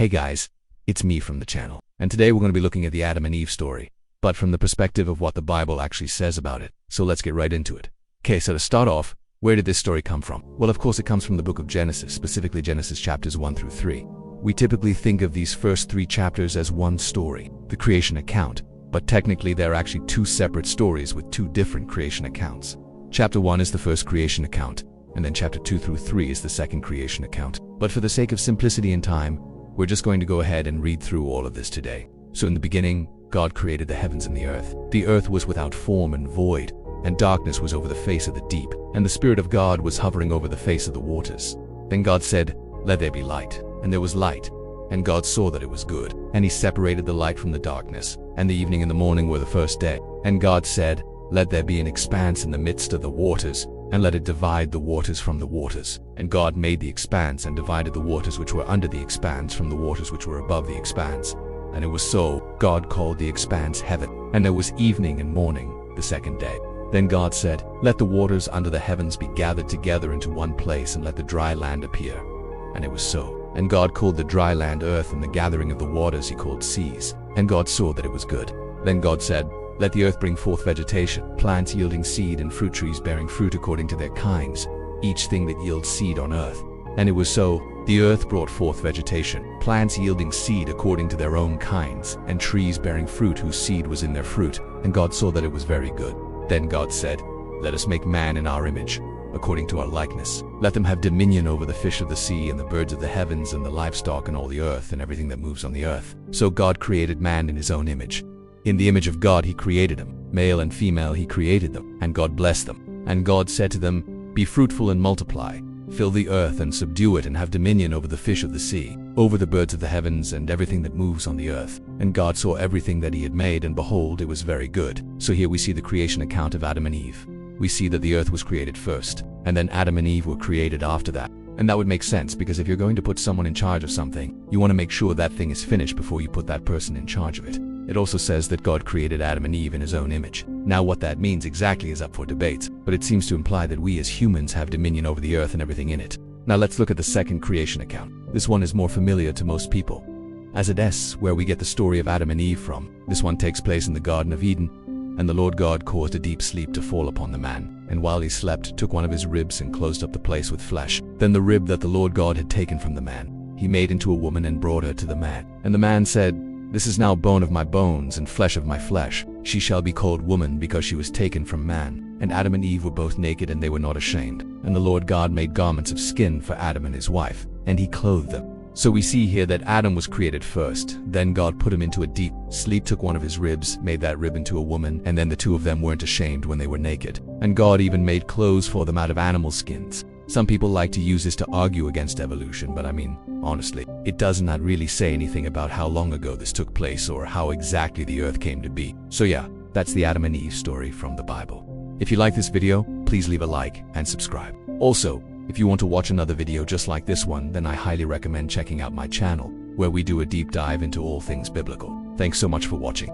Hey guys, it's me from the channel, and today we're going to be looking at the Adam and Eve story, but from the perspective of what the Bible actually says about it. So let's get right into it. Okay, so to start off, where did this story come from? Well, of course it comes from the book of Genesis, specifically Genesis chapters 1 through 3. We typically think of these first 3 chapters as one story, the creation account, but technically they're actually 2 separate stories with 2 different creation accounts. Chapter 1 is the first creation account, and then chapter 2 through 3 is the second creation account. But for the sake of simplicity and time, we're just going to go ahead and read through all of this today. So in the beginning, God created the heavens and the earth. The earth was without form and void, and darkness was over the face of the deep, and the Spirit of God was hovering over the face of the waters. Then God said, "Let there be light." And there was light. And God saw that it was good. And he separated the light from the darkness. And the evening and the morning were the first day. And God said, "Let there be an expanse in the midst of the waters, and let it divide the waters from the waters." And God made the expanse and divided the waters which were under the expanse from the waters which were above the expanse. And it was so. God called the expanse heaven. And there was evening and morning, the second day. Then God said, "Let the waters under the heavens be gathered together into one place, and let the dry land appear." And it was so. And God called the dry land earth, and the gathering of the waters he called seas. And God saw that it was good. Then God said, "Let the earth bring forth vegetation, plants yielding seed, and fruit trees bearing fruit according to their kinds, each thing that yields seed on earth." And it was so. The earth brought forth vegetation, plants yielding seed according to their own kinds, and trees bearing fruit whose seed was in their fruit. And God saw that it was very good. Then God said, "Let us make man in our image, according to our likeness. Let them have dominion over the fish of the sea, and the birds of the heavens, and the livestock, and all the earth, and everything that moves on the earth." So God created man in his own image. In the image of God he created him. Male and female he created them. And God blessed them. And God said to them, "Be fruitful and multiply. Fill the earth and subdue it, and have dominion over the fish of the sea, over the birds of the heavens, and everything that moves on the earth." And God saw everything that he had made, and behold, it was very good. So here we see the creation account of Adam and Eve. We see that the earth was created first, and then Adam and Eve were created after that. And that would make sense, because if you're going to put someone in charge of something, you want to make sure that thing is finished before you put that person in charge of it. It also says that God created Adam and Eve in his own image. Now what that means exactly is up for debate, but it seems to imply that we as humans have dominion over the earth and everything in it. Now let's look at the second creation account. This one is more familiar to most people, as it is where we get the story of Adam and Eve from. This one takes place in the Garden of Eden. And the Lord God caused a deep sleep to fall upon the man, and while he slept, took one of his ribs and closed up the place with flesh. Then the rib that the Lord God had taken from the man, he made into a woman and brought her to the man. And the man said, "This is now bone of my bones and flesh of my flesh. She shall be called woman, because she was taken from man." And Adam and Eve were both naked, and they were not ashamed. And the Lord God made garments of skin for Adam and his wife, and he clothed them. So we see here that Adam was created first. Then God put him into a deep sleep, took one of his ribs, made that rib into a woman, and then the 2 of them weren't ashamed when they were naked. And God even made clothes for them out of animal skins. Some people like to use this to argue against evolution, but I mean, honestly, it does not really say anything about how long ago this took place or how exactly the earth came to be. So yeah, that's the Adam and Eve story from the Bible. If you like this video, please leave a like and subscribe. Also, if you want to watch another video just like this one, then I highly recommend checking out my channel, where we do a deep dive into all things biblical. Thanks so much for watching.